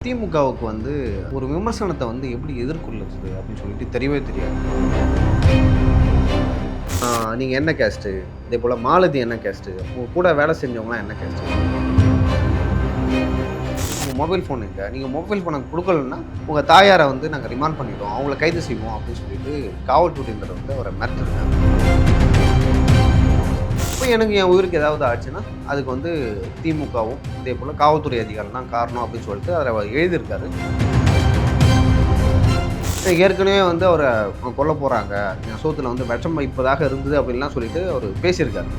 திமுகவுக்கு ஒரு விமர்சனத்தை எப்படி எதிர்கொள்ளுறது அப்படின்னு சொல்லிட்டு தெரியவே தெரியாது. நீங்கள் என்ன கேஸ்ட்டு, இதே போல் மாலதி என்ன கேஸ்ட்டு, உங்கள் கூட வேலை செஞ்சவங்களாம் என்ன கேஸ்ட்டு, உங்கள் மொபைல் ஃபோன் எங்கே, நீங்கள் மொபைல் ஃபோனை கொடுக்கலன்னா உங்கள் தாயாரை நாங்கள் ரிமாண்ட் பண்ணிடுவோம், அவங்கள கைது செய்வோம் அப்படின்னு சொல்லிட்டு காவல்துறையினர் அவரை மிரட்டிருக்காங்க. இப்போ எனக்கு என் உயிருக்கு ஏதாவது ஆச்சுன்னா அதுக்கு திமுகவும் இதே போல் காவல்துறை அதிகாரிகள் தான் காரணம் அப்படின்னு சொல்லிட்டு அதில் அவர் எழுதியிருக்காரு. ஏற்கனவே அவரை கொல்ல போகிறாங்க, என் சோத்தில் விஷம் வைப்பதாக இருந்தது அப்படின்லாம் சொல்லிட்டு அவர் பேசியிருக்காரு.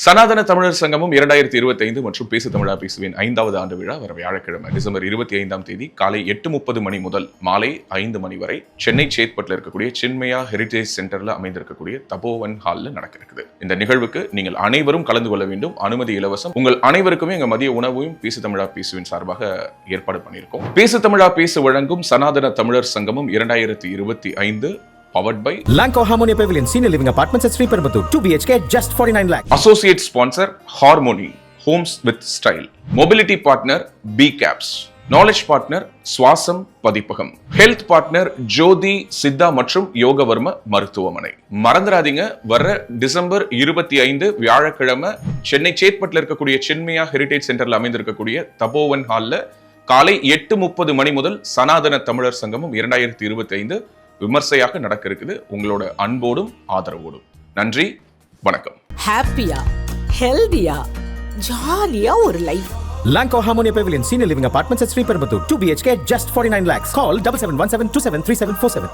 சனாதன தமிழர் சங்கமும் 2025 மற்றும் பேசு தமிழா பேசுவேன் 5வது ஆண்டு விழா வர வியாழக்கிழமை டிசம்பர் 25ஆம் தேதி காலை 8:30 மணி முதல் மாலை 5 மணி வரை சென்னை சேத்பட்டில் இருக்கக்கூடிய சின்மயா ஹெரிடேஜ் சென்டர்ல அமைந்திருக்கக்கூடிய தபோவன் ஹால்ல நடக்க இருக்குது. இந்த நிகழ்வுக்கு நீங்கள் அனைவரும் கலந்து கொள்ள வேண்டும். அனுமதி இலவசம். உங்கள் அனைவருக்குமே எங்க மதிய உணவையும் பேசு தமிழா பேசுவேன் சார்பாக ஏற்பாடு பண்ணியிருக்கோம். பேசு தமிழா பேசு வழங்கும் சனாதன தமிழர் சங்கமும் 2025 powered by Lanco Harmonia Pavilion, Senior Living Apartments at Sri Perambatoor, 2 BHK, just 49 lakh. Associate sponsor Harmony, Homes with Style. Mobility partner B-Caps. Knowledge partner சுவாசம் பதிப்பகம். ஹெல்த் பார்ட்னர் ஜோதி சித்தா மற்றும் யோகவர்ம மருத்துவமனை. மறந்துடாதீங்க, வர டிசம்பர் 25 வியாழக்கிழமை சென்னை சேத்பட்டில் இருக்கக்கூடிய சின்மயா ஹெரிடேஜ் சென்டர்ல அமைந்திருக்கக்கூடிய தபோவன் ஹால்ல காலை 8:30 மணி முதல் சனாதன தமிழர் சங்கமும் 2025 விமர்சையாக நடக்க இருக்குது. உங்களோட அன்போடும் ஆதரவோடும். நன்றி, வணக்கம். ஹாப்பியா, ஹெல்தியா, ஜாலியா ஒரு life. Lanco Harmonia Pavilion, Senior Living Apartments at Sri Perambatoor, 2 BHK, just 49 lakhs. Call 7717273747.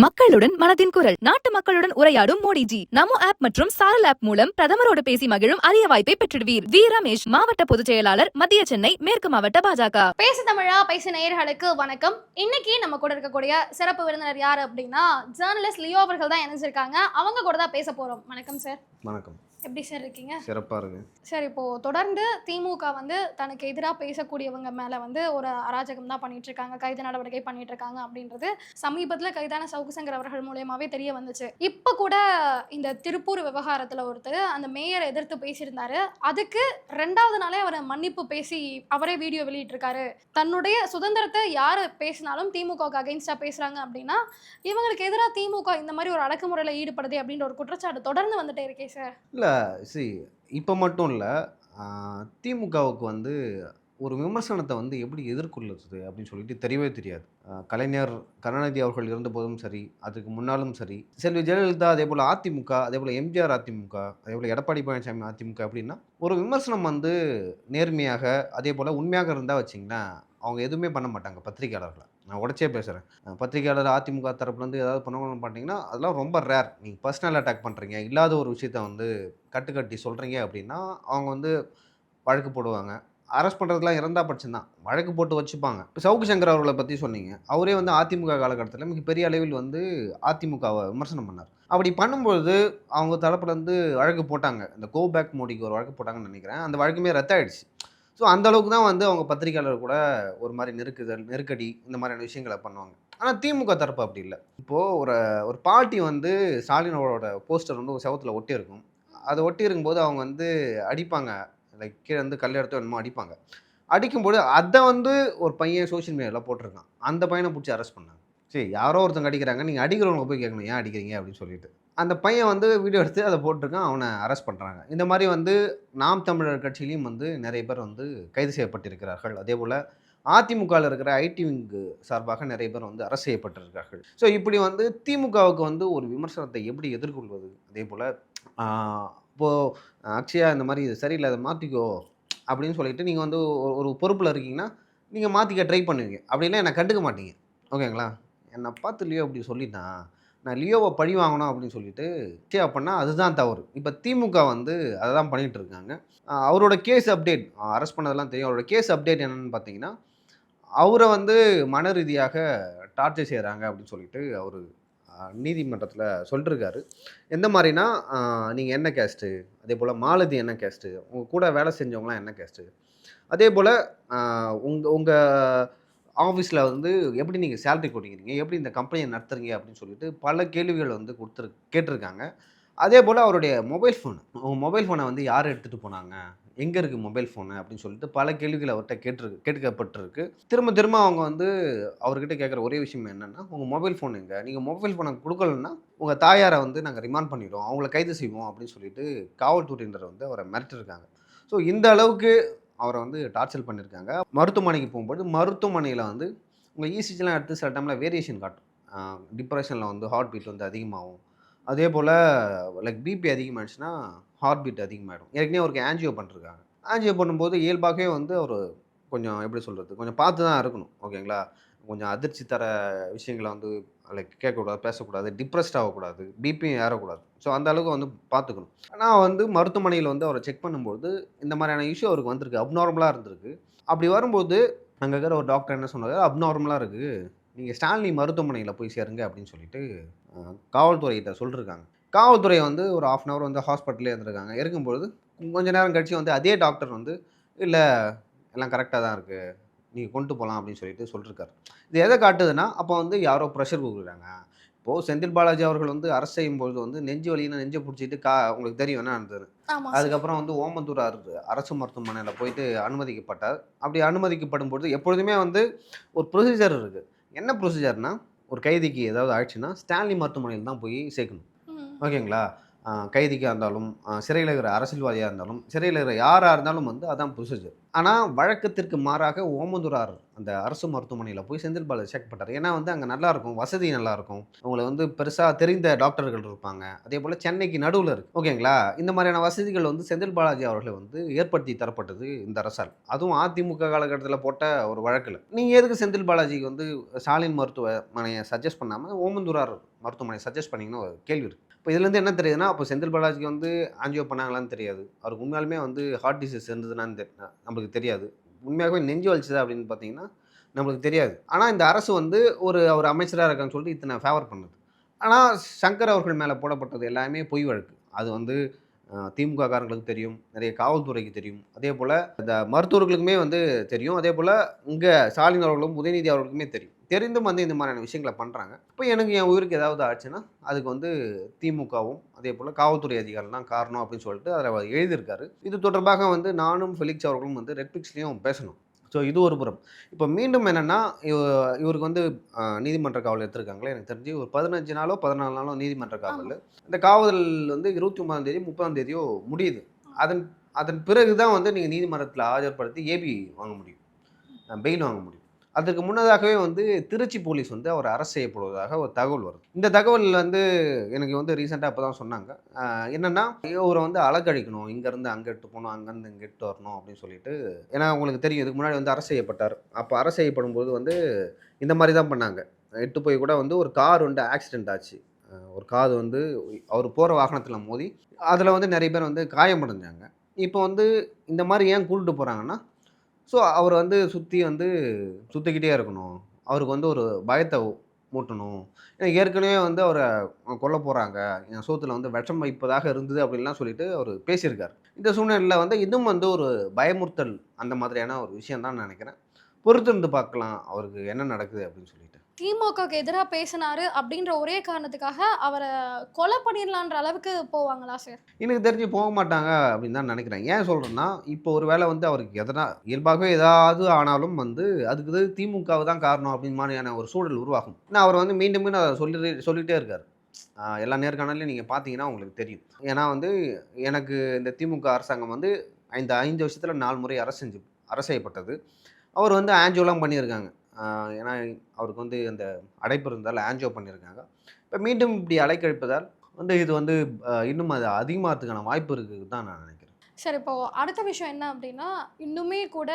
மக்களுடன் மனதின் குரல். நாட்டு மக்களுடன் உரையாடும் மோடிஜி. நமோ ஆப் மற்றும் சாரல் ஆப் மூலம் பிரதமரோடு பேசி மகிழும் அரிய வாய்ப்பை பெற்றிடுவீர். வி ரமேஷ், மாவட்ட பொதுச் செயலாளர், மத்திய சென்னை மேற்கு மாவட்ட பாஜக. பேசு தமிழா பேசு நேயர்களுக்கு வணக்கம். இன்னைக்கு நம்ம கூட இருக்கக்கூடிய சிறப்பு விருந்தினர் யாரு அப்படின்னா ஜேர்னலிஸ்ட் லியோ அவர்கள் தான் இணைஞ்சிருக்காங்க. அவங்க கூட தான் பேச போறோம். வணக்கம் சார். வணக்கம். எப்படி சார் இருக்கீங்க? சிறப்பாக இருக்கு சார். இப்போ தொடர்ந்து திமுக தனக்கு எதிராக பேசக்கூடியவங்க மேல ஒரு அராஜகம் தான் பண்ணிட்டு இருக்காங்க, கைது நடவடிக்கை பண்ணிட்டு இருக்காங்க அப்படின்றது சமீபத்தில் கைதான சவுக்கு சங்கர் அவர்கள் மூலியமாவே தெரிய வந்துச்சு. இப்ப கூட இந்த திருப்பூர் விவகாரத்துல ஒருத்தர் அந்த மேயரை எதிர்த்து பேசியிருந்தாரு. அதுக்கு 2வது நாளே அவரை மன்னிப்பு பேசி அவரே வீடியோ வெளியிட்டு இருக்காரு. தன்னுடைய சுதந்திரத்தை யாரு பேசினாலும் திமுகவுக்கு அகைன்ஸ்டா பேசுறாங்க அப்படின்னா இவங்களுக்கு எதிராக திமுக இந்த மாதிரி ஒரு அடக்குமுறையில் ஈடுபடுது அப்படின்ற ஒரு குற்றச்சாட்டு தொடர்ந்து வந்துட்டே இருக்கே சார். இல்லை, இப்போ மட்டும் இல்லை, திமுகவுக்கு ஒரு விமர்சனத்தை எப்படி எதிர்கொள்ளுறது அப்படின்னு சொல்லிட்டு தெரியவே தெரியாது. கலைஞர் கருணாநிதி அவர்கள் இருந்த போதும் சரி, அதுக்கு முன்னாலும் சரி, செல்வி ஜெயலலிதா, அதே போல் அதிமுக, அதே போல் எம்ஜிஆர் அதிமுக, அதே போல் எடப்பாடி பழனிசாமி அதிமுக அப்படின்னா ஒரு விமர்சனம் நேர்மையாக அதே போல் உண்மையாக இருந்தால் வச்சிங்கன்னா அவங்க எதுவுமே பண்ண மாட்டாங்க. பத்திரிகையாளர்களை நான் உடச்சே பேசுகிறேன். பத்திரிகையாளர் அதிமுக தரப்புலேருந்து ஏதாவது பண்ணணும்னு பார்த்தீங்கன்னா அதெல்லாம் ரொம்ப ரேர். நீங்கள் பர்சனல் அட்டாக் பண்ணுறீங்க, இல்லாத ஒரு விஷயத்த கட்டுக்கட்டி சொல்கிறீங்க அப்படின்னா அவங்க வழக்கு போடுவாங்க. அரெஸ்ட் பண்ணுறதுலாம் இறந்தா பட்சம் தான் வழக்கு போட்டு வச்சுப்பாங்க. இப்போ சவுக்கு சங்கர் அவர்களை பற்றி சொன்னீங்க. அவரே அதிமுக காலகட்டத்தில் மிகப்பெரிய அளவில் அதிமுகவை விமர்சனம் பண்ணார். அப்படி பண்ணும்பொழுது அவங்க தரப்புலேருந்து வழக்கு போட்டாங்க. இந்த கோ பேக் மோடிக்கு ஒரு வழக்கு போட்டாங்கன்னு நினைக்கிறேன். அந்த வழக்குமே ரத்த ஆயிடுச்சு. ஸோ அந்த அளவுக்கு தான் அவங்க பத்திரிகையாளர் கூட ஒரு மாதிரி நெருக்கடி இந்த மாதிரியான விஷயங்களை பண்ணுவாங்க. ஆனால் திமுக தரப்பு அப்படி இல்லை. இப்போது ஒரு பார்ட்டி ஸ்டாலின் அவரோட போஸ்டர் ஒரு செவத்தில் ஒட்டி இருக்கும். அதை ஒட்டி இருக்கும்போது அவங்க அடிப்பாங்க. லைக் கீழே கல் எடுத்து என்னமோ அடிப்பாங்க. அடிக்கும்போது அதை ஒரு பையன் சோஷியல் மீடியாவில் போட்டிருக்கான். அந்த பையனை பிடிச்சி அரெஸ்ட் பண்ணாங்க. சரி, யாரோ ஒருத்தங்க அடிக்கிறாங்க, நீங்கள் அடிக்கிறவங்க போய் கேட்கணும் ஏன் அடிக்கிறீங்க அப்படின்னு சொல்லிட்டு அந்த பையன் வீடியோ எடுத்து அதை போட்டிருக்கான். அவனை அரெஸ்ட் பண்ணுறாங்க. இந்த மாதிரி நாம் தமிழர் கட்சியிலையும் நிறைய பேர் கைது செய்யப்பட்டிருக்கிறார்கள். அதே போல் அதிமுகவில் இருக்கிற ஐடி விங்கு சார்பாக நிறைய பேர் அரெஸ்ட் செய்யப்பட்டிருக்கிறார்கள். ஸோ இப்படி திமுகவுக்கு ஒரு விமர்சனத்தை எப்படி எதிர்கொள்வது? அதே போல் இப்போது அக்ஷயா இந்த மாதிரி இது சரியில்லை, அதை மாற்றிக்கோ அப்படின்னு சொல்லிட்டு நீங்கள் ஒரு பொறுப்பில் இருக்கீங்கன்னா நீங்கள் மாற்றிக்க ட்ரை பண்ணுவீங்க. அப்படின்னா என்னை கண்டுக்க மாட்டீங்க. ஓகேங்களா? என்னை பார்த்து லியோ அப்படி சொல்லிட்டான், நான் லியோவை பழி வாங்கணும் அப்படின்னு சொல்லிட்டு அக்ஷயா பண்ணால் அதுதான் தவறு. இப்போ திமுக அதை தான் பண்ணிகிட்டு இருக்காங்க. அவரோட கேஸ் அப்டேட், அரெஸ்ட் பண்ணதெல்லாம் தெரியும். அவரோட கேஸ் அப்டேட் என்னென்னு பார்த்தீங்கன்னா அவரை மன ரீதியாக டார்ச்சர் செய்கிறாங்க அப்படின்னு சொல்லிட்டு அவர் நீதிமன்றத்தில் சொல்லிருக்காரு. எந்த மாதிரினா, நீங்கள் என்ன கேஸ்ட்டு, அதே போல் மாலதி என்ன கேஸ்ட்டு, உங்கள் கூட வேலை செஞ்சவங்களாம் என்ன கேஸ்ட்டு, அதே போல் உங்கள் ஆஃபீஸில் வந்து எப்படி நீங்கள் சேலரி கொடுக்குறீங்க, எப்படி இந்த கம்பெனியை நடத்துறீங்க அப்படின்னு சொல்லிட்டு பல கேள்விகள் வந்து கேட்டிருக்காங்க. அதே போல் அவருடைய மொபைல் ஃபோன், உங்கள் மொபைல் ஃபோனை வந்து யார் எடுத்துகிட்டு போனாங்க, எங்கே இருக்குது மொபைல் ஃபோனு அப்படின்னு சொல்லிட்டு பல கேள்விகள் அவர்கிட்ட கேட்கப்பட்டிருக்கு. திரும்ப திரும்ப அவங்க வந்து அவர்கிட்ட கேட்குற ஒரே விஷயம் என்னென்னா, உங்கள் மொபைல் ஃபோன் எங்கே, நீங்கள் மொபைல் ஃபோனை கொடுக்கலன்னா உங்கள் தாயாரை வந்து நாங்கள் ரிமாண்ட் பண்ணிடுவோம், அவங்கள கைது செய்வோம் அப்படின்னு சொல்லிட்டு காவல்துறையினர் வந்து அவரை மிரட்டிருக்காங்க. ஸோ இந்த அளவுக்கு அவரை வந்து டார்ச்சர் பண்ணியிருக்காங்க. மருத்துவமனைக்கு போகும்போது மருத்துவமனையில் வந்து உங்கள் இசிஜிலாம் எடுத்து சில டைமில் வேரியேஷன் காட்டும். டிப்ரெஷனில் வந்து ஹார்ட் பீட் வந்து அதிகமாகும். அதே bowl like BP அதிகமாகிடுச்சுன்னா heart beat அதிகமாகிடும். ஏற்கனவே அவருக்கு ஆன்ஜியோ பண்ணிருக்காங்க. ஆன்ஜியோ பண்ணும்போது இயல்பாகவே வந்து ஒரு கொஞ்சம் எப்படி சொல்கிறது, கொஞ்சம் பார்த்து தான் இருக்கணும். ஓகேங்களா, கொஞ்சம் அதிர்ச்சி தர விஷயங்களை வந்து லைக் கேட்கக்கூடாது, பேசக்கூடாது, டிப்ரெஸ்ட் ஆகக்கூடாது, பிபியும் ஏறக்கூடாது. ஸோ அந்த அளவுக்கு வந்து பார்த்துக்கணும். ஆனால் வந்து மருத்துவமனையில் வந்து அவரை செக் பண்ணும்போது இந்த மாதிரியான இஷ்யூ அவருக்கு வந்திருக்கு, அப்நார்மலாக இருந்திருக்கு. அப்படி வரும்போது அங்கே இருக்கிற ஒரு டாக்டர் என்ன சொன்னார், அப்நார்மலாக இருக்குது, நீங்கள் ஸ்டான்லி மருத்துவமனையில் போய் சேருங்க அப்படின்னு சொல்லிட்டு காவல்துறையிட்ட சொல்லியிருக்காங்க. காவல்துறை வந்து ஒரு 1/2 அன் ஹவர் வந்து ஹாஸ்பிட்டலே இருந்திருக்காங்க. இருக்கும்பொழுது கொஞ்ச நேரம் கழிச்சு வந்து அதே டாக்டர் வந்து இல்லை எல்லாம் கரெக்டாக தான் இருக்குது, நீங்கள் கொண்டு போகலாம் அப்படின்னு சொல்லிட்டு சொல்லியிருக்காரு. இது எதை காட்டுதுன்னா, அப்போ வந்து யாரோ ப்ரெஷர் கொடுக்குறாங்க. இப்போது செந்தில் பாலாஜி அவர்கள் வந்து அரசு செய்யும்பொழுது வந்து நெஞ்சு வலின்னு நெஞ்சை பிடிச்சிட்டு உங்களுக்கு தெரியும் என்ன நடந்தது. ஆமா சார். அதுக்கப்புறம் வந்து ஓமந்தூர் அரசு மருத்துவமனையில் போயிட்டு அனுமதிக்கப்பட்டார். அப்படி அனுமதிக்கப்படும் பொழுது எப்பொழுதுமே வந்து ஒரு ப்ரொசீஜர் இருக்குது. என்ன ப்ரொசீஜர்னா, ஒரு கைதிக்கு ஏதாவது ஆயிடுச்சுன்னா ஸ்டான்லி மருத்துவமனையில் தான் போய் சேர்க்கணும். ம். ஓகேங்களா, கைதிக்காக இருந்தாலும் சிறையில் இருக்கிற அரசியல்வாதியாக இருந்தாலும் சிறையில் இருக்கிற யாராக இருந்தாலும் வந்து அதான் ப்ரொசீஜர். ஆனால் வழக்கத்திற்கு மாறாக ஓமந்தூரார் அந்த அரசு மருத்துவமனையில் போய் செந்தில் பாலாஜி சேர்க்கப்பட்டார். ஏன்னா வந்து அங்கே நல்லாயிருக்கும், வசதி நல்லாயிருக்கும், அவங்களை வந்து பெருசாக தெரிந்த டாக்டர்கள் இருப்பாங்க. அதே போல் சென்னைக்கு நடுவில் இருக்குது. ஓகேங்களா, இந்த மாதிரியான வசதிகள் வந்து செந்தில் பாலாஜி அவர்களை வந்து ஏற்படுத்தி தரப்பட்டது இந்த அரசால். அதுவும் அதிமுக காலகட்டத்தில் போட்ட ஒரு வழக்கில். நீங்கள் எதுக்கு செந்தில் பாலாஜிக்கு வந்து ஸ்டாலின் மருத்துவமனையை சஜஸ்ட் பண்ணாமல் ஓமந்தூரார் மருத்துவமனை சஜஸ்ட் பண்ணிங்கன்னு ஒரு கேள்வி இருக்குது. இப்போ இதுலேருந்து என்ன தெரியுதுன்னா, அப்போ செந்தில் பாலாஜிக்கு வந்து ஆன்ஜியோ பண்ணாங்களான்னு தெரியாது, அவருக்கு உண்மையாலுமே வந்து ஹார்ட் டிசீஸ் இருந்ததுனான்னு நம்மளுக்கு தெரியாது, உண்மையாகவே நெஞ்சு வலிச்சதா அப்படின்னு பார்த்தீங்கன்னா நம்மளுக்கு தெரியாது. ஆனால் இந்த அரசு வந்து அவர் அமைச்சராக இருக்கான்னு சொல்லிட்டு இத்தனை ஃபேவர் பண்ணுது. ஆனால் சங்கர் அவர்கள் மேலே போடப்பட்டது எல்லாமே பொய் வழக்கு. அது வந்து திமுக காரங்களுக்கு தெரியும், நிறைய காவல்துறைக்கு தெரியும், அதே போல் இந்த மருத்துவர்களுக்குமே வந்து தெரியும், அதே போல் இங்கே ஸ்டாலின் அவர்களும் உதயநிதி அவர்களுக்குமே தெரியும். தெரிந்தும் வந்து இந்த மாதிரியான விஷயங்களை பண்ணுறாங்க. இப்போ எனக்கு என் உயிருக்கு ஏதாவது ஆச்சுன்னா அதுக்கு வந்து திமுகவும் அதே போல் காவல்துறை அதிகாரிகள் தான் காரணம் அப்படின்னு சொல்லிட்டு அதில் அவர் எழுதியிருக்காரு. இது தொடர்பாக வந்து நானும் ஃபெலிக்ஸ் அவர்களும் வந்து ரெட்பிக்ஸ்லேயும் பேசணும். ஸோ இது ஒரு புறம். இப்போ மீண்டும் என்னென்னா, இவருக்கு வந்து நீதிமன்ற காவல் எடுத்திருக்காங்களே, எனக்கு தெரிஞ்சு ஒரு 15 நாளோ 14 நாளோ நீதிமன்ற காவல். இந்த காவல் வந்து 29ஆம் தேதி 30ஆம் தேதியோ முடியுது. அதன் பிறகு தான் வந்து நீங்கள் நீதிமன்றத்தில் ஆஜர்படுத்தி ஏபி வாங்க முடியும், பெயில் வாங்க முடியும். அதற்கு முன்னதாகவே வந்து திருச்சி போலீஸ் வந்து அவர் அரெஸ்ட் செய்யப்படுவதாக ஒரு தகவல் வருது. இந்த தகவல் வந்து எனக்கு வந்து ரீசெண்டாக இப்போ தான் சொன்னாங்க. என்னென்னா, இவரை வந்து அலக்கழிக்கணும், இங்கேருந்து அங்கே எட்டு போகணும், அங்கேருந்து இங்கே எட்டு வரணும் அப்படின்னு சொல்லிட்டு. ஏன்னா உங்களுக்கு தெரியும், இதுக்கு முன்னாடி வந்து அரெஸ்ட் செய்யப்பட்டார். அப்போ அரெஸ்ட் செய்யப்படும்போது வந்து இந்த மாதிரி தான் பண்ணாங்க. எட்டு போய் கூட வந்து ஒரு கார் வந்து ஆக்சிடென்ட் ஆச்சு. ஒரு கார் வந்து அவர் போகிற வாகனத்தில் மோதி அதில் வந்து நிறைய பேர் வந்து காயமடைஞ்சாங்க. இப்போ வந்து இந்த மாதிரி ஏன் கூப்பிட்டு போகிறாங்கன்னா, ஸோ அவர் வந்து சுற்றிக்கிட்டே இருக்கணும், அவருக்கு வந்து ஒரு பயத்தை மூட்டணும். ஏன்னா ஏற்கனவே வந்து அவரை கொல்ல போகிறாங்க, என் சோத்தில் வந்து விஷம் வைப்பதாக இருந்தது அப்படின்லாம் சொல்லிட்டு அவர் பேசியிருக்கார். இந்த சூழ்நிலையில் வந்து இன்னும் வந்து ஒரு பயமுறுத்தல் அந்த மாதிரியான ஒரு விஷயம் தான் நினைக்கிறேன். பொறுத்திருந்து பார்க்கலாம் அவருக்கு என்ன நடக்குது அப்படின்னு சொல்லிட்டு. திமுகவுக்கு எதிராக பேசினாரு அப்படின்ற ஒரே காரணத்துக்காக அவரை கொலை பண்ணிடலான்ற அளவுக்கு போவாங்களா சார்? எனக்கு தெரிஞ்சு போக மாட்டாங்க அப்படின்னு தான் நினைக்கிறேன். ஏன் சொல்கிறேன்னா, இப்போ ஒரு வேளை வந்து அவருக்கு இயல்பாகவே ஏதாவது ஆனாலும் வந்து அதுக்கு திமுகவு தான் காரணம் அப்படின்னு மாதிரியான ஒரு சூழல் உருவாகும். ஏன்னா அவர் வந்து மீண்டும் மீண்டும் அதை சொல்லிகிட்டே இருக்கார். எல்லா நேர்காணலையும் நீங்கள் பார்த்தீங்கன்னா உங்களுக்கு தெரியும். ஏன்னா வந்து எனக்கு இந்த திமுக அரசாங்கம் வந்து 5 வருஷத்தில் 4 முறை அரசு செய்யப்பட்டது. அவர் வந்து ஆன்ஜியோலாம் பண்ணியிருக்காங்க. ஏன்னா அவருக்கு வந்து அந்த அடைப்பு இருந்தால் ஆன்ஜியோ பண்ணியிருக்காங்க. இப்போ மீண்டும் இப்படி அலைக்கழிப்பதால் வந்து இது வந்து இன்னும் அது அதிகமாகிறதுக்கான வாய்ப்பு இருக்குது தான் நான் நினைக்கிறேன். சரி, இப்போ அடுத்த விஷயம் என்ன அப்படின்னா, இன்னுமே கூட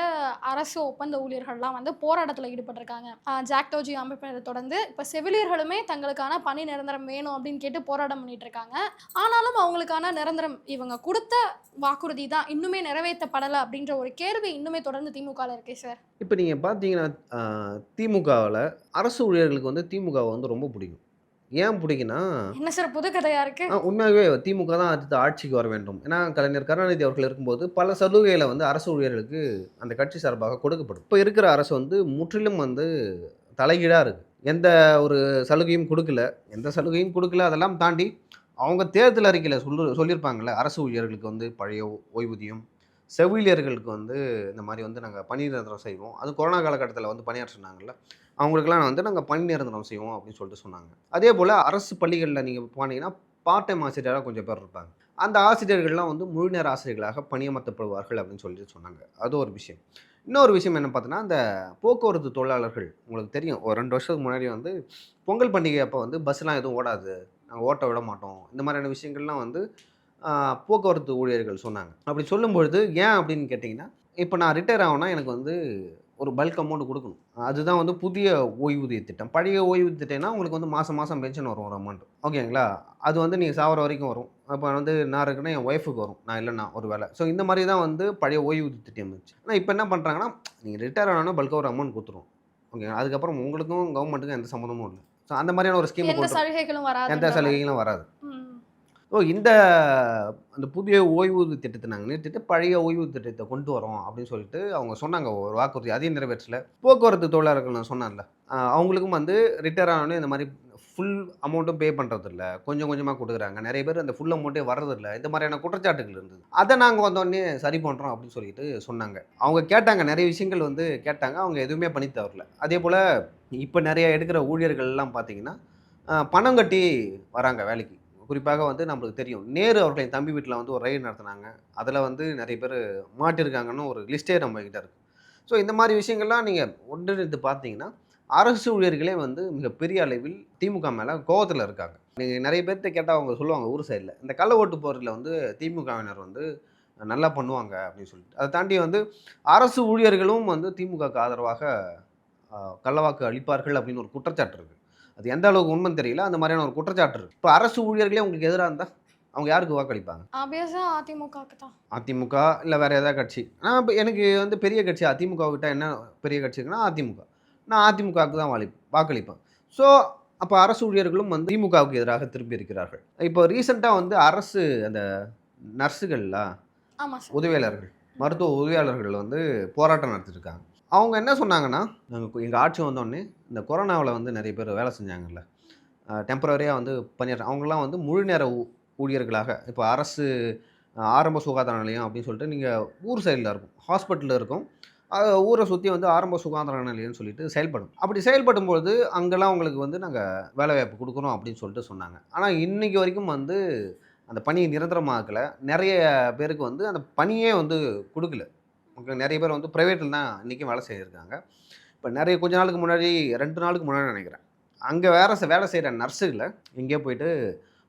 அரசு ஒப்பந்த ஊழியர்கள்லாம் வந்து போராட்டத்தில் ஈடுபட்டிருக்காங்க. ஜாக்டோஜி அமைப்பினரை தொடர்ந்து இப்போ செவிலியர்களுமே தங்களுக்கான பணி நிரந்தரம் வேணும் அப்படின்னு கேட்டு போராட்டம் பண்ணிட்டு இருக்காங்க. ஆனாலும் அவங்களுக்கான நிரந்தரம் இவங்க கொடுத்த வாக்குறுதி தான் இன்னுமே நிறைவேற்றப்படலை அப்படின்ற ஒரு கேள்வி இன்னுமே தொடர்ந்து திமுகவில் இருக்கே சார். இப்போ நீங்கள் பார்த்தீங்கன்னா திமுகவில் அரசு ஊழியர்களுக்கு வந்து திமுகவை வந்து ரொம்ப பிடிக்கும். ஏன் பிடிக்குன்னா என்ன சார் புது கதையா இருக்கு? உண்மையாகவே திமுக தான் அடுத்த ஆட்சிக்கு வர வேண்டும். ஏன்னா கலைஞர் கருணாநிதி அவர்கள் இருக்கும்போது பல சலுகைகளை வந்து அரசு ஊழியர்களுக்கு அந்த கட்சி சார்பாக கொடுக்கப்படும். இப்போ இருக்கிற அரசு வந்து முற்றிலும் வந்து தலைகீழாக இருக்குது. எந்த ஒரு சலுகையும் கொடுக்கல, அதெல்லாம் தாண்டி அவங்க தேர்தல் அறிக்கையில் சொல்லியிருப்பாங்கல்ல, அரசு ஊழியர்களுக்கு வந்து பழைய ஓய்வூதியம், செவிலியர்களுக்கு வந்து இந்த மாதிரி வந்து நாங்கள் பணி நிரந்தரம் செய்வோம். அது கொரோனா காலகட்டத்தில் வந்து பணியாற்றினாங்கல்ல, அவங்களுக்கெல்லாம் வந்து நாங்கள் பணி நிரந்தரம் செய்வோம் அப்படின்னு சொல்லிட்டு சொன்னாங்க. அதே போல் அரசு பள்ளிகளில் நீங்கள் போனீங்கன்னா பார்ட் டைம் ஆசிரியராக கொஞ்சம் பேர் இருப்பாங்க. அந்த ஆசிரியர்கள்லாம் வந்து முழு நேர ஆசிரியர்களாக பணியமர்த்தப்படுவார்கள் அப்படின்னு சொல்லிட்டு சொன்னாங்க. அது ஒரு விஷயம். இன்னொரு விஷயம் என்ன பார்த்தோன்னா, அந்த போக்குவரத்து தொழிலாளர்கள் உங்களுக்கு தெரியும், ஒரு 2 வருஷத்துக்கு முன்னாடி வந்து பொங்கல் பண்டிகை அப்போ வந்து பஸ்லாம் எதுவும் ஓடாது, நாங்கள் ஓட்ட விட மாட்டோம், இந்த மாதிரியான விஷயங்கள்லாம் வந்து போக்குவரத்து ஊழியர்கள் சொன்னாங்க. அப்படி சொல்லும்பொழுது ஏன் அப்படின்னு கேட்டிங்கன்னா, இப்போ நான் ரிட்டயர் ஆகணும்னா எனக்கு வந்து ஒரு பல்க் அமௌண்ட் கொடுக்கணும். அதுதான் வந்து புதிய ஓய்வூதிய திட்டம். பழைய ஓய்வூதிய திட்டம்னா உங்களுக்கு வந்து மாதம் மாதம் பென்ஷன் வரும் ஒரு அமௌண்ட். ஓகேங்களா? அது வந்து நீங்கள் சாவர வரைக்கும் வரும். அப்போ வந்து நான் இருக்கேன்னா என் ஒய்ஃபுக்கு வரும், நான் இல்லைன்னா ஒரு வேலை. ஸோ இந்த மாதிரி தான் வந்து பழைய ஓய்வூதிய திட்டம் இருந்துச்சு. ஆனால் இப்போ என்ன பண்ணுறாங்கன்னா, நீங்கள் ரிட்டயர் ஆனோன்னா பல்காக ஒரு அமௌண்ட் கொடுத்துருவோம். ஓகே, அதுக்கப்புறம் உங்களுக்கும் கவர்மெண்ட்டுக்கும் எந்த சம்மந்தமும் இல்லை. ஸோ அந்த மாதிரியான ஒரு ஸ்கீம் எந்த சலுகைகளும் வராது. எந்த சலுகைகளும் வராது. இந்த அந்த புதிய ஓய்வூதிய திட்டத்தை நாங்கள் நிறுத்திட்டு பழைய ஓய்வூதிய திட்டத்தை கொண்டு வரோம் அப்படின்னு சொல்லிட்டு அவங்க சொன்னாங்க, ஒரு வாக்குறுதி. அதையும் நிறைவேற்றல. போக்குவரத்து தொழிலாளர்கள் நான் சொன்னேன்ல, அவங்களுக்கும் வந்து ரிட்டயர் ஆனோடனே இந்த மாதிரி ஃபுல் அமௌண்ட்டும் பே பண்ணுறதில்ல, கொஞ்சம் கொஞ்சமாக கொடுக்குறாங்க. நிறைய பேர் அந்த ஃபுல் அமௌண்ட்டே வர்றதில்ல. இந்த மாதிரியான குற்றச்சாட்டுகள் இருந்தது. அதை நாங்கள் வந்தோடனே சரி பண்ணுறோம் அப்படின்னு சொல்லிட்டு சொன்னாங்க. அவங்க கேட்டாங்க, நிறைய விஷயங்கள் வந்து கேட்டாங்க, அவங்க எதுவுமே பண்ணி தரல. அதே போல் இப்போ நிறைய எடுக்கிற ஊழியர்கள்லாம் பார்த்தீங்கன்னா பணம் கட்டி வராங்க வேலைக்கு. குறிப்பாக வந்து நம்மளுக்கு தெரியும், நேரு அவர்களின் தம்பி வீட்டில் வந்து ஒரு ரெய்டு நடத்தினாங்க. அதில் வந்து நிறைய பேர் மாட்டிருக்காங்கன்னு ஒரு லிஸ்ட்டே நம்மகிட்ட இருக்குது. ஸோ இந்த மாதிரி விஷயங்கள்லாம் நீங்கள் ஒன்றிணைந்து பார்த்தீங்கன்னா, அரசு ஊழியர்களே வந்து மிகப்பெரிய அளவில் திமுக மேலே கோவத்தில் இருக்காங்க. நீங்கள் நிறைய பேர்கிட்ட கேட்டால் அவங்க சொல்லுவாங்க ஊர் சைடில், இந்த கள்ள ஓட்டு போரில் வந்து திமுகவினர் வந்து நல்லா பண்ணுவாங்க அப்படின்னு சொல்லிட்டு. அதை தாண்டி வந்து அரசு ஊழியர்களும் வந்து திமுகவுக்கு ஆதரவாக கள்ளவாக்கு அளிப்பார்கள் அப்படின்னு ஒரு குற்றச்சாட்டு இருக்குது. அது எந்த அளவுக்கு உண்மைன்னு தெரியல, அந்த மாதிரியான ஒரு குற்றச்சாட்டு இருக்குது. இப்போ அரசு ஊழியர்களே உங்களுக்கு எதிராக இருந்தால் அவங்க யாருக்கு வாக்களிப்பாங்க? ஆப்வியஸா அதிமுகவுக்கு தான். அதிமுக இல்லை வேறு ஏதாவது கட்சி. ஆனால் இப்போ எனக்கு வந்து பெரிய கட்சி அதிமுக விட்டால் என்ன பெரிய கட்சி இருக்குன்னா அதிமுக. நான் அதிமுகவுக்கு தான் வாக்களிப்பேன். ஸோ அப்போ அரசு ஊழியர்களும் வந்து திமுகவுக்கு எதிராக திரும்பி இருக்கிறார்கள். இப்போ ரீசெண்டாக வந்து அரசு அந்த நர்ஸுகள்லாம், ஆமாம் சார், உதவியாளர்கள், மருத்துவ உதவியாளர்கள் வந்து போராட்டம் நடத்திருக்காங்க. அவங்க என்ன சொன்னாங்கன்னா, நாங்கள் எங்கள் ஆட்சி வந்தோடனே இந்த கொரோனாவில் வந்து நிறைய பேர் வேலை செஞ்சாங்கல்ல, டெம்பரரியாக வந்து அவங்களாம் வந்து முழு நேர ஊழியர்களாக, இப்போ அரசு ஆரம்ப சுகாதார நிலையம் அப்படின்னு சொல்லிட்டு நீங்கள் ஊர் சைடில் இருக்கும், ஹாஸ்பிட்டலில் இருக்கும், ஊரை சுற்றி வந்து ஆரம்ப சுகாதார நிலையம்னு சொல்லிட்டு செயல்படும். அப்படி செயல்படும்போது அங்கெல்லாம் உங்களுக்கு வந்து நாங்கள் வேலைவாய்ப்பு கொடுக்குறோம் அப்படின்னு சொல்லிட்டு சொன்னாங்க. ஆனால் இன்றைக்கி வரைக்கும் வந்து அந்த பணியை நிரந்தரமாக்கலை. நிறைய பேருக்கு வந்து அந்த பணியே வந்து கொடுக்கல. நிறைய பேர் வந்து ப்ரைவேட்டில் தான் இன்றைக்கும் வேலை செய்திருக்காங்க. இப்போ நிறைய கொஞ்ச நாளுக்கு முன்னாடி 2 நாளுக்கு முன்னாடி நினைக்கிறேன், அங்கே வேலை செய்கிற நர்ஸுகளை எங்கேயோ போயிட்டு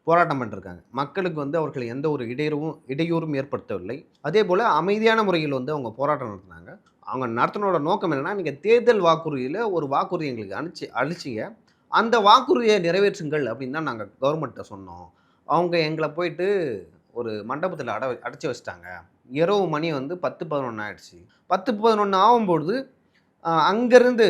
போராட்டம் பண்ணிருக்காங்க. மக்களுக்கு வந்து அவர்கள் எந்த ஒரு இடையூறும் ஏற்படுத்தவில்லை. அதே போல் அமைதியான முறையில் வந்து அவங்க போராட்டம் நடத்தினாங்க. அவங்க நடத்தினோட நோக்கம் என்னென்னா, நீங்கள் தேர்தல் வாக்குறுதியில் ஒரு வாக்குறுதி எங்களுக்கு அளிச்சிங்க, அந்த வாக்குறுதியை நிறைவேற்றுங்கள் அப்படின்னு தான் நாங்கள் கவர்மெண்ட்டை சொன்னோம். அவங்க எங்களை போயிட்டு ஒரு மண்டபத்தில் அடைச்சி வச்சிட்டாங்க. இரவு மணி வந்து 10-11 ஆகிடுச்சு. 10-11 ஆகும்பொழுது அங்கேருந்து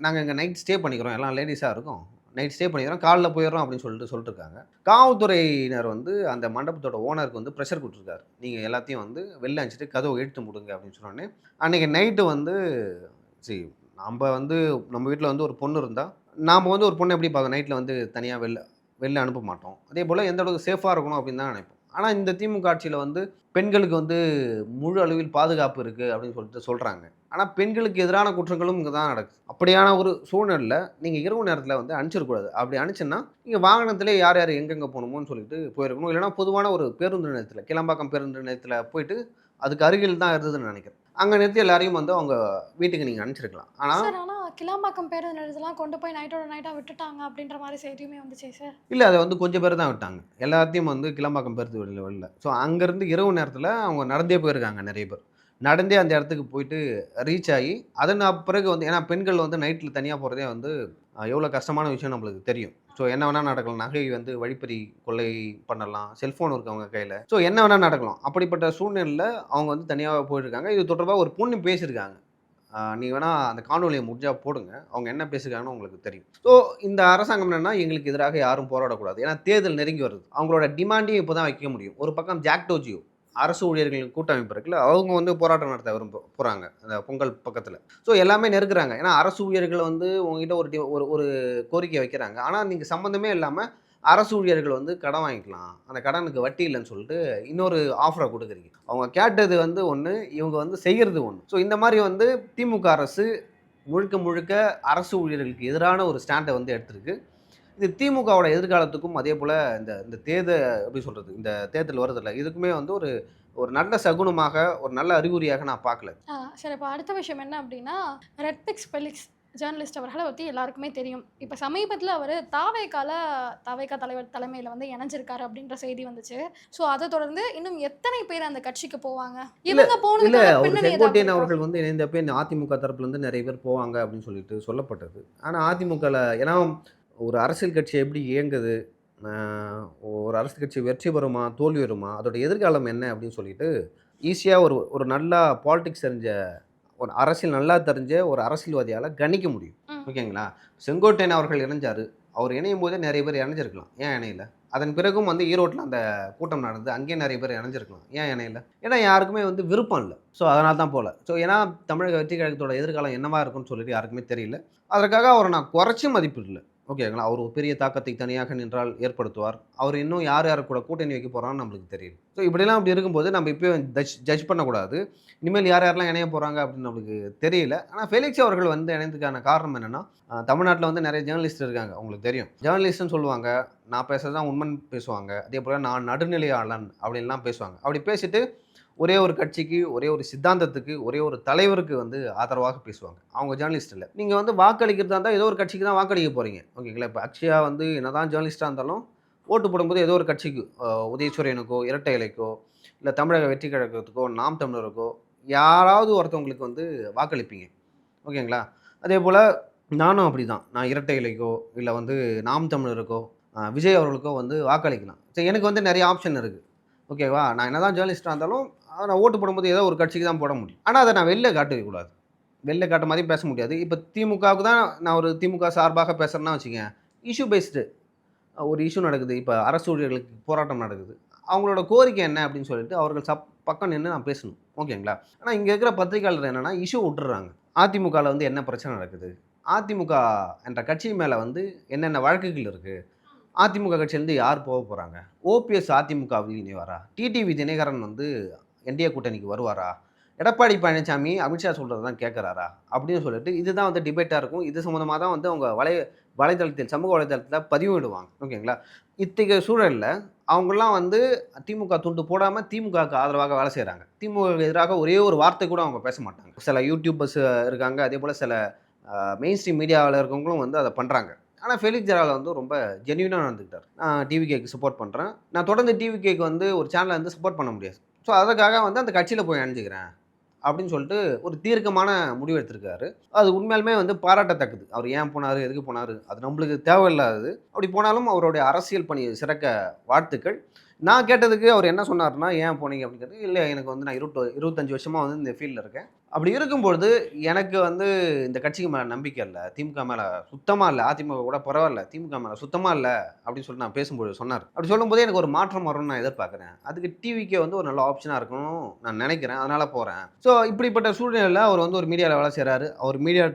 நாங்கள் இங்கே நைட் ஸ்டே பண்ணிக்கிறோம், எல்லாம் லேடிஸாக இருக்கோம், நைட் ஸ்டே பண்ணிக்கிறோம், காலைல போயிடுறோம் அப்படின்னு சொல்லிட்டுருக்காங்க. காவல்துறையினர் வந்து அந்த மண்டபத்தோட ஓனருக்கு வந்து ப்ரெஷர் கொடுத்துருக்காரு, நீங்கள் எல்லாத்தையும் வந்து வெளில அனுப்பிச்சிட்டு கதவை இழுத்து முடுங்க அப்படின்னு சொன்னோடனே, அன்றைக்கி நைட்டு வந்து சரி, நம்ம வீட்டில் வந்து ஒரு பொண்ணு இருந்தால் நாம் வந்து ஒரு பொண்ணை எப்படி பார்க்கணும், நைட்டில் வந்து தனியாக வெளில அனுப்ப மாட்டோம். அதே போல் எந்த அளவுக்கு சேஃபாக இருக்கணும் அப்படின்னு தான் நினைப்போம். ஆனால் இந்த திமுக ஆட்சியில் வந்து பெண்களுக்கு வந்து முழு அளவில் பாதுகாப்பு இருக்குது அப்படின்னு சொல்லிட்டு சொல்கிறாங்க. ஆனால் பெண்களுக்கு எதிரான குற்றங்களும் இங்கே தான் நடக்குது. அப்படியான ஒரு சூழ்நிலையில் நீங்கள் இரவு நேரத்தில் வந்து அனுப்பிச்சிடக்கூடாது. அப்படி அனுப்பிச்சுன்னா நீங்கள் வாகனத்திலே யார் யார் எங்கெங்கே போகணுமோன்னு சொல்லிட்டு போயிருக்கணும். இல்லைனா பொதுவான ஒரு பேருந்து நிலையத்தில், கிளம்பாக்கம் பேருந்து நிலையத்தில் போயிட்டு அதுக்கு அருகில் தான் இருந்ததுன்னு நினைக்கிறேன், அங்கே நிறுத்தி எல்லாரையும் வந்து அவங்க வீட்டுக்கு நீங்கள் அனுப்பிச்சிருக்கலாம். ஆனால் கிளாம்பாக்கம் பேருந்து நிலையத்தெல்லாம் கொண்டு போய் நைட்டாக விட்டுட்டாங்க அப்படின்ற மாதிரி செய்தியுமே வந்துச்சு சார். இல்லை, அதை வந்து கொஞ்சம் பேர் தான் விட்டாங்க, எல்லாத்தையும் வந்து கிளம்பாக்கம் பேருந்து வெளில. ஸோ அங்கேருந்து இரவு நேரத்தில் அவங்க நடந்தே போயிருக்காங்க. நிறைய பேர் நடந்தே அந்த இடத்துக்கு போயிட்டு ரீச் ஆகி அதன் பிறகு வந்து, ஏன்னா பெண்கள் வந்து நைட்டில் தனியாக போகிறதே வந்து எவ்வளோ கஷ்டமான விஷயம் நம்மளுக்கு தெரியும். ஸோ என்ன வேணால் நடக்கலாம், நகை வந்து வழிப்பறி கொள்ளை பண்ணலாம், செல்ஃபோன் இருக்குது அவங்க கையில், ஸோ என்ன வேணால் நடக்கலாம். அப்படிப்பட்ட சூழ்நிலையில் அவங்க வந்து தனியாக போயிருக்காங்க. இது தொடர்பாக ஒரு பொண்ணு பேசியிருக்காங்க, நீங்கள் வேணால் அந்த காணொலியை முடிஞ்சால் போடுங்க, அவங்க என்ன பேசுகிறாங்கன்னு உங்களுக்கு தெரியும். ஸோ இந்த அரசாங்கம் என்னென்னா எங்களுக்கு எதிராக யாரும் போராடக்கூடாது, ஏன்னா தேர்தல் நெருங்கி வருது. அவங்களோட டிமாண்டையும் இப்போ தான் வைக்க முடியும். ஒரு பக்கம் ஜாக்டோஜியோ அரசு ஊழியர்களின் கூட்டமைப்பு இருக்குல்ல, அவங்க வந்து போராட்டம் நடத்த போகிறாங்க அந்த பொங்கல் பக்கத்தில். ஸோ எல்லாமே நெருக்குறாங்க. ஏன்னா அரசு ஊழியர்கள் வந்து உங்ககிட்ட ஒரு கோரிக்கை வைக்கிறாங்க. ஆனால் நீங்கள் சம்மந்தமே இல்லாமல் அரசு ஊழியர்கள் வந்து கடன் வாங்கிக்கலாம், அந்த கடனுக்கு வட்டி இல்லைன்னு சொல்லிட்டு இன்னொரு ஆஃபரை கொடுக்குறீங்க. அவங்க கேட்டது வந்து ஒன்று, இவங்க வந்து செய்கிறது ஒன்று. ஸோ இந்த மாதிரி வந்து திமுக அரசு முழுக்க முழுக்க அரசு ஊழியர்களுக்கு எதிரான ஒரு ஸ்டாண்டை வந்து எடுத்திருக்கு. இது திமுகவோட எதிர்காலத்துக்கும் அதே போல் இந்த தேர்தல் எப்படி சொல்கிறது, இந்த தேர்தல் வருதில்ல, இதுக்குமே வந்து ஒரு ஒரு நல்ல சகுனமாக, ஒரு நல்ல அறிகுறியாக நான் பார்க்கல. சரி, இப்போ அடுத்த விஷயம் என்ன அப்படின்னா, ரெட்பிக்ஸ் பெலிக்ஸ் ஜேர்னலிஸ்ட் அவர்களை பற்றி எல்லாருக்குமே தெரியும். இப்போ சமீபத்தில் அவர் தாவேகா தலைவர் தலைமையில் வந்து இணைஞ்சிருக்காரு அப்படின்ற செய்தி வந்துச்சு. ஸோ அதை தொடர்ந்து இன்னும் எத்தனை பேர் அந்த கட்சிக்கு போவாங்க? இவங்க இல்லை, போனதுக்கான அவர் பின்னணி செங்கோட்டையன் ஏதாவது அவர்கள் வந்து இணைந்தப்ப இந்த அதிமுக தரப்புலேருந்து நிறைய பேர் போவாங்க அப்படின்னு சொல்லிட்டு சொல்லப்பட்டது. ஆனால் அதிமுகவில் ஏன்னா ஒரு அரசியல் கட்சி எப்படி இயங்குது, ஒரு அரசியல் கட்சி வெற்றி பெறுமா தோல்வி வருமா, அதோட எதிர்காலம் என்ன அப்படின்னு சொல்லிட்டு ஈஸியாக ஒரு நல்லா பாலிடிக்ஸ் தெரிஞ்ச, ஒரு அரசியல் நல்லா தெரிஞ்ச ஒரு அரசியல்வாதியால் கணிக்க முடியும். ஓகேங்களா? செங்கோட்டையன் அவர்கள் இணைஞ்சார். அவர் இணையும் போதே நிறைய பேர் இணைஞ்சிருக்கலாம், ஏன் இணையில? அதன் பிறகும் வந்து ஈரோட்டில் அந்த கூட்டம் நடந்தது, அங்கேயே நிறைய பேர் இணைஞ்சிருக்கலாம், ஏன் இணையில? ஏன்னா யாருக்குமே வந்து விருப்பம் இல்லை. ஸோ அதனால தான் போகல. ஸோ ஏன்னா தமிழக வெற்றி கழகத்தோட எதிர்காலம் என்னவா இருக்குன்னு சொல்லிட்டு யாருக்குமே தெரியல. அதற்காக அவரை நான் குறைச்சி மதிப்பிடல. ஓகேங்களா? அவர் ஒரு பெரிய தாக்கத்தை தனியாக நின்றால் ஏற்படுத்துவார். அவர் இன்னும் யார் யார் கூட கூட்டணி வைக்க போகிறான்னு நம்மளுக்கு தெரியல. ஸோ இப்படிலாம் அப்படி இருக்கும்போது நம்ம இப்போ ஜட்ஜ் பண்ணக்கூடாது. இனிமேல் யார் யாரெல்லாம் இணைய போகிறாங்க அப்படின்னு நம்மளுக்கு தெரியல. ஆனால் ஃபெலிக்ஸ் அவர்கள் வந்து இணைந்ததுக்கான காரணம் என்னென்னா, தமிழ்நாட்டில் வந்து நிறைய ஜேர்னலிஸ்ட் இருக்காங்க, உங்களுக்கு தெரியும். ஜேர்னலிஸ்ட்னு சொல்லுவாங்க, நான் பேசுறது தான் உண்மைன்னு பேசுவாங்க. அதே போல் நான் நடுநிலையாளன் அப்படின்லாம் பேசுவாங்க. அப்படி பேசிட்டு ஒரே ஒரு கட்சிக்கு, ஒரே ஒரு சித்தாந்தத்துக்கு, ஒரே ஒரு தலைவருக்கு வந்து ஆதரவாக பேசுவாங்க. அவங்க ஜேர்னலிஸ்ட் இல்லை. நீங்கள் வந்து வாக்களிக்கிறதா இருந்தால் ஏதோ ஒரு கட்சிக்கு தான் வாக்களிக்க போகிறீங்க. ஓகேங்களா? இப்போ அக்ஷயா வந்து என்னதான் ஜேர்னலிஸ்ட்டாக இருந்தாலும் ஓட்டு போடும்போது ஏதோ ஒரு கட்சிக்கு, உதயசூரியனுக்கோ, இரட்டை இலைக்கோ, இல்லை தமிழக வெற்றி கழகத்துக்கோ, நாம் தமிழருக்கோ, யாராவது ஒருத்தவங்களுக்கு வந்து வாக்களிப்பீங்க. ஓகேங்களா? அதே போல் நானும் அப்படி தான். நான் இரட்டை இலைக்கோ, இல்லை வந்து நாம் தமிழருக்கோ, விஜய் அவர்களுக்கோ வந்து வாக்களிக்கலாம். சரி, எனக்கு வந்து நிறைய ஆப்ஷன் இருக்குது. ஓகேவா? நான் என்ன தான் ஜேர்னலிஸ்ட்டாக இருந்தாலும் நான் ஓட்டு போடும்போது ஏதோ ஒரு கட்சிக்கு தான் போட முடியும். ஆனால் அதை நான் வெளில காட்டவே கூடாது. வெளில காட்ட மாதிரி பேச முடியாது. இப்போ திமுகவுக்கு தான் நான் ஒரு திமுக சார்பாக பேசுகிறேன்னா வச்சுக்கேன், இஷ்யூ பேஸ்டு ஒரு இஷ்யூ நடக்குது. இப்போ அரசு ஊழியர்களுக்கு போராட்டம் நடக்குது. அவங்களோட கோரிக்கை என்ன அப்படின்னு சொல்லிட்டு அவர்கள் பக்கம் நின்று நான் பேசணும். ஓகேங்களா? ஆனால் இங்கே இருக்கிற பத்திரிகையாளர் என்னென்னா இஷ்யூ விட்டுறாங்க. அதிமுகவில் வந்து என்ன பிரச்சனை நடக்குது, அதிமுக என்ற கட்சி மேலே வந்து என்னென்ன வழக்குகள் இருக்குது, அதிமுக கட்சியிலேருந்து யார் போக போகிறாங்க, ஓபிஎஸ் அதிமுகவில் இணைவாரா, டிடிவி தினகரன் வந்து என்டிஏ கூட்டணிக்கு வருவாரா, எடப்பாடி பழனிசாமி அமித்ஷா சொல்கிறது தான் கேட்குறாரா அப்படின்னு சொல்லிட்டு இதுதான் வந்து டிபேட்டாக இருக்கும். இது சம்மந்தமாக தான் வந்து அவங்க வலைதளத்தில், சமூக வலைதளத்தில் பதிவிடுவாங்க. ஓகேங்களா? இத்தகைய சூழலில் அவங்களாம் வந்து திமுக துண்டு போடாமல் திமுகவுக்கு ஆதரவாக வேலை செய்கிறாங்க. திமுகவுக்கு எதிராக ஒரே ஒரு வார்த்தை கூட அவங்க பேச மாட்டாங்க. சில யூடியூபர்ஸ் இருக்காங்க, அதே போல் சில மெயின் ஸ்ட்ரீம் மீடியாவில் இருக்கவங்களும் வந்து அதை பண்ணுறாங்க. ஆனால் ஃபெலிக்ஸ் ஜெரால் வந்து ரொம்ப ஜென்யூனாக நடந்துக்கிட்டார். நான் டிவிகேக்கு சப்போர்ட் பண்ணுறேன், நான் தொடர்ந்து டிவிகேக்கு வந்து ஒரு சேனலை வந்து சப்போர்ட் பண்ண முடியாது, ஸோ அதுக்காக வந்து அந்த கட்சியில் போய் இணைஞ்சிக்கிறேன் அப்படின்னு சொல்லிட்டு ஒரு தீர்க்கமான முடிவு எடுத்திருக்காரு. அது உண்மையாலுமே வந்து பாராட்டத்தக்கது. அவர் ஏன் போனார், எதுக்கு போனார், அது நம்மளுக்கு தேவையில்லாதது. அப்படி போனாலும் அவருடைய அரசியல் பணி சிறக்க வாழ்த்துக்கள். நான் கேட்டதுக்கு அவர் என்ன சொன்னார்னா, ஏன் போனீங்க அப்படின்னு கேட்டு, இல்லை எனக்கு வந்து நான் 25 வருஷமாக வந்து இந்த ஃபீல்டில் இருக்கேன். அப்படி இருக்கும்பொழுது எனக்கு வந்து இந்த கட்சிக்கு மேலே நம்பிக்கை இல்லை, திமுக மேலே சுத்தமாக இல்லை, அதிமுக கூட பரவாயில்ல, திமுக மேலே சுத்தமாக இல்லை அப்படின்னு சொல்லி நான் பேசும்போது சொன்னார். அப்படி சொல்லும்போது எனக்கு ஒரு மாற்றம் வரும்னு நான் எதிர்பார்க்குறேன். அதுக்கு டிவிக்கே வந்து ஒரு நல்ல ஆப்ஷனாக இருக்கணும் நான் நினைக்கிறேன், அதனால் போகிறேன். ஸோ இப்படிப்பட்ட சூழ்நிலையில் அவர் வந்து ஒரு மீடியாவில் வேலை செய்கிறாரு. அவர் மீடியா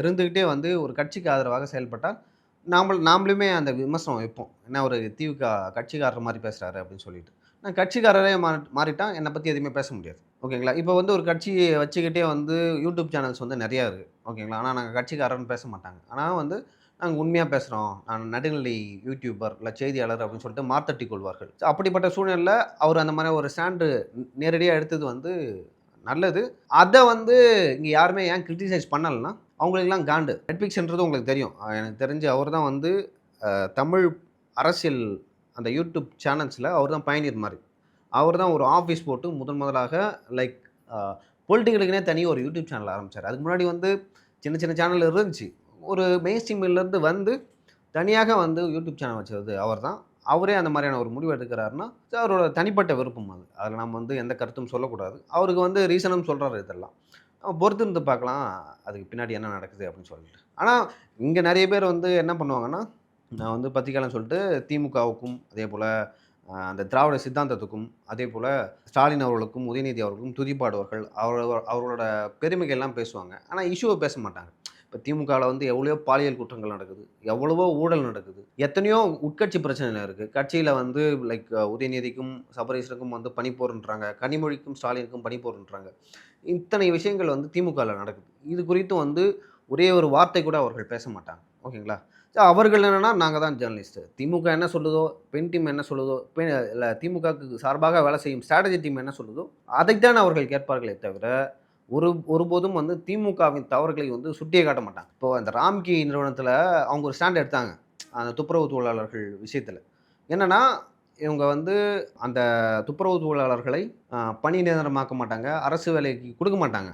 இருந்துக்கிட்டே வந்து ஒரு கட்சிக்கு ஆதரவாக செயல்பட்டால் நாமளுமே அந்த விமர்சனம் வைப்போம், என்ன ஒரு திமுக கட்சிக்காரர் மாதிரி பேசுகிறாரு அப்படின்னு சொல்லிட்டு. நான் கட்சிக்காரரே மாறிட்டால் என்னை பற்றி எதுவுமே பேச முடியாது. ஓகேங்களா? இப்போ வந்து ஒரு கட்சியை வச்சுக்கிட்டே வந்து யூடியூப் சேனல்ஸ் வந்து நிறையா இருக்குது. ஓகேங்களா? ஆனால் நாங்கள் கட்சிக்காரர்னு பேச மாட்டாங்க. ஆனால் வந்து நாங்கள் உண்மையாக பேசுகிறோம், நான் நடுநிலை யூடியூபர் இல்லை செய்தியாளர் அப்படின்னு சொல்லிட்டு மார்த்தட்டி கொள்வார்கள். ஸோ அப்படிப்பட்ட சூழ்நிலையில் அவர் அந்த மாதிரி ஒரு ஸ்டாண்டு நேரடியாக எடுத்தது வந்து நல்லது. அதை வந்து இங்கே யாருமே ஏன் கிரிட்டிசைஸ் பண்ணலைன்னா அவங்களுக்கெல்லாம் காண்டு. நெட்ஃப்ளிக்ஸ்ன்றது உங்களுக்கு தெரியும். எனக்கு தெரிஞ்சு அவர் தான் வந்து தமிழ் அரசியல் அந்த யூடியூப் சேனல்ஸில் அவர் தான் பயணியர் மாதிரி. அவர் தான் ஒரு ஆஃபீஸ் போட்டு முதலாக லைக் பொலிட்டிக்கலுக்குனே தனி ஒரு யூடியூப் சேனல் ஆரம்பித்தார். அதுக்கு முன்னாடி வந்து சின்ன சின்ன சேனல் இருந்துச்சு. ஒரு மெயின் ஸ்ட்ரீம்லேருந்து வந்து தனியாக வந்து யூடியூப் சேனல் வச்சது அவர் தான். அவரே அந்த மாதிரியான ஒரு முடிவு எடுக்கிறாருன்னா அவரோட தனிப்பட்ட விருப்பம் அது. அதில் நம்ம வந்து எந்த கருத்தும் சொல்லக்கூடாது. அவருக்கு வந்து ரீசனும் சொல்கிறாரு இதெல்லாம். பொறுத்து இருந்து பார்க்கலாம் அதுக்கு பின்னாடி என்ன நடக்குது அப்படின்னு சொல்லிட்டு. ஆனால் இங்கே நிறைய பேர் வந்து என்ன பண்ணுவாங்கன்னா, நான் வந்து பத்திரிக்கையாளர்னு சொல்லிட்டு திமுகவுக்கும் அதே போல் அந்த திராவிட சித்தாந்தத்துக்கும் அதே போல் ஸ்டாலின் அவர்களுக்கும் உதயநிதி அவர்களுக்கும் துதிப்பாடுவார்கள். அவர்களோட பெருமைகள்லாம் பேசுவாங்க. ஆனால் இஷ்யூவை பேச மாட்டாங்க. இப்போ திமுகவில் வந்து எவ்வளோ பாலியல் குற்றங்கள் நடக்குது, எவ்வளவோ ஊழல் நடக்குது, எத்தனையோ உட்கட்சி பிரச்சனைகள் இருக்குது. கட்சியில் வந்து லைக் உதயநிதிக்கும் சபரீஷனுக்கும் வந்து பனிப்போர்ன்றாங்க, கனிமொழிக்கும் ஸ்டாலினுக்கும் பனிப்போர்ன்றாங்க. இத்தனை விஷயங்கள் வந்து திமுகவில் நடக்குது. இது குறித்தும் வந்து ஒரே ஒரு வார்த்தை கூட அவர்கள் பேச மாட்டாங்க. ஓகேங்களா? அவர்கள் என்னென்னா, நாங்கள் தான் ஜேர்னலிஸ்ட்டு, திமுக என்ன சொல்லுதோ, பெண் டீம் என்ன சொல்லுதோ, இல்லை திமுகவுக்கு சார்பாக வேலை செய்யும் ஸ்ட்ராட்டஜி டீம் என்ன சொல்லுதோ அதைத்தான் அவர்கள் கேட்பார்களே தவிர ஒருபோதும் வந்து திமுகவின் தவறுகளை வந்து சுட்டியே காட்ட மாட்டாங்க. இப்போது அந்த ராம்கி நிறுவனத்தில் அவங்க ஒரு ஸ்டாண்ட் எடுத்தாங்க அந்த துப்புரவு தொழிலாளர்கள் விஷயத்தில். என்னென்னா, இவங்க வந்து அந்த துப்புரவு தொழிலாளர்களை பணி நிரந்தரமாக்க மாட்டாங்க, அரசு வேலைக்கு கொடுக்க மாட்டாங்க.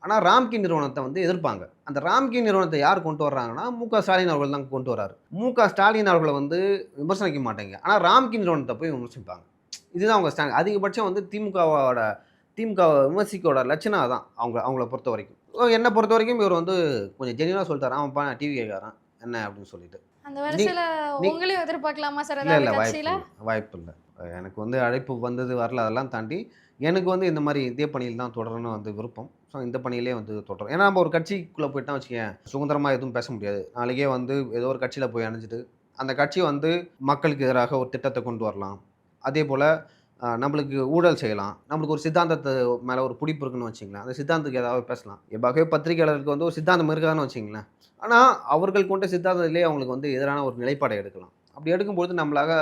ஆனால் ராம்கி நிறுவனத்தை வந்து எதிர்ப்பாங்க. அந்த ராம்கி நிறுவனத்தை யார் கொண்டு வர்றாங்கன்னா, மு.க. ஸ்டாலின் அவர்கள் தான் கொண்டு வர்றாரு. மு.க. ஸ்டாலின் அவர்களை வந்து விமர்சனிக்க மாட்டாங்க, ஆனால் ராம்கி நிறுவனத்தை போய் விமர்சிப்பாங்க. இதுதான் அவங்க ஸ்டாண்ட். அதிகபட்சம் வந்து திமுக விமர்சிக்கோட லட்சணம் அதான் அவங்கள பொறுத்த வரைக்கும். என்னை பொறுத்த வரைக்கும் இவர் வந்து கொஞ்சம் ஜெனியூனாக சொல்லிட்டாரு, அவன்ப்பா நான் டிவி கேட்குறான் என்ன அப்படின்னு சொல்லிட்டு. அந்த வரிசையில் உங்களையும் எதிர்பார்க்கலாமா சார்? இல்லை வாய்ப்பு இல்லை. எனக்கு வந்து அழைப்பு வந்தது வரல, அதெல்லாம் தாண்டி எனக்கு வந்து இந்த மாதிரி இதே பணியில் தான் தொடரணும் வந்து விருப்பம். ஸோ இந்த பணியிலே வந்து தொடரும். ஏன்னா நம்ம ஒரு கட்சிக்குள்ளே போயிட்டோம் வச்சுக்கேன், சுதந்திரமாக எதுவும் பேச முடியாது. நாளைக்கே வந்து ஏதோ ஒரு கட்சியில் போய் அணைஞ்சிட்டு அந்த கட்சி வந்து மக்களுக்கு எதிராக ஒரு திட்டத்தை கொண்டு வரலாம். அதே போல் நம்மளுக்கு ஊழல் செய்யலாம். நம்மளுக்கு ஒரு சித்தாந்தத்து மேலே ஒரு பிடிப்பு இருக்குன்னு வச்சிங்களேன், அந்த சித்தாந்தத்துக்கு ஏதாவது பேசலாம். எப்பாகவே பத்திரிகையாளருக்கு வந்து ஒரு சித்தாந்தம் இருக்குதான்னு வச்சிங்களேன், ஆனால் அவர்கள் கொண்ட சித்தாந்தத்திலே அவங்களுக்கு வந்து எதிரான ஒரு நிலைப்பாடை எடுக்கலாம். அப்படி எடுக்கும்பொழுது நம்மளாக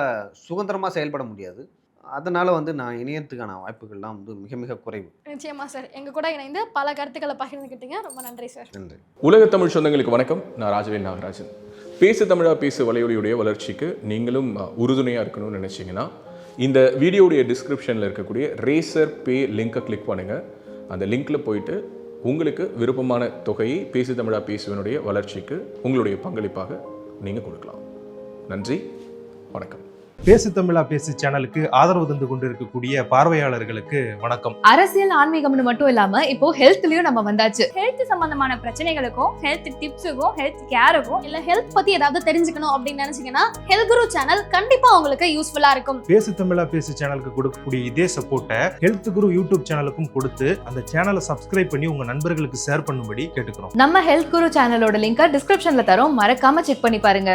சுதந்திரமாக செயல்பட முடியாது. அதனால் வந்து நான் இணையத்துக்கான வாய்ப்புகள்லாம் வந்து மிக மிக குறைவு. நிச்சயமா சார், எங்கள் கூட இணைந்து பல கருத்துக்களை பகிர்ந்துக்கிட்டீங்க. ரொம்ப நன்றி சார். நன்றி. உலக தமிழ் சொந்தங்களுக்கு வணக்கம். நான் ராஜவேல் நாகராஜன். பேசு தமிழா பேசு வலையொலியுடைய வளர்ச்சிக்கு நீங்களும் உறுதுணையாக இருக்கணும்னு நினச்சிங்கன்னா இந்த வீடியோடைய டிஸ்கிரிப்ஷனில் இருக்கக்கூடிய ரேசர் பே லிங்கை கிளிக் பண்ணுங்கள். அந்த லிங்க்கில் போயிட்டு உங்களுக்கு விருப்பமான தொகையை பேசு தமிழா பேசுவனுடைய வளர்ச்சிக்கு உங்களுடைய பங்களிப்பாக நீங்கள் கொடுக்கலாம். நன்றி, வணக்கம். பேசு தமிழா பேசு சேனலுக்கு ஆதரவு தந்து கொண்டிருக்கக்கூடிய பார்வையாளர்களுக்கு வணக்கம். அரசியல் ஆன்மீகம்னு மட்டும் இல்லாம இப்போ ஹெல்த்லயும் நம்ம வந்தாச்சு. ஹெல்த் சம்பந்தமான பிரச்சனைகளுக்கும் ஹெல்த் டிப்ஸுக்கும் ஹெல்த் கேருக்கும் இல்ல ஹெல்த் பத்தி ஏதாவது தெரிஞ்சுக்கணும் அப்படின்னு நினைச்சீங்கன்னா ஹெல்த் குரு சேனல் கண்டிப்பா உங்களுக்கு யூஸ்ஃபுல்லா இருக்கும். பேசு தமிழா பேசு சேனலுக்கு கொடுக்கக்கூடிய இதே சப்போர்ட்டை ஹெல்த் குரு யூடியூப் சேனலுக்கும் கொடுத்து அந்த சேனலை சப்ஸ்கிரைப் பண்ணி உங்க நண்பர்களுக்கு ஷேர் பண்ணும்படி கேட்டுக்கிறோம். நம்ம ஹெல்த் குரு சேனலோட லிங்கை டிஸ்கிரிப்ஷன்ல தரோம், மறக்காம செக் பண்ணி பாருங்க.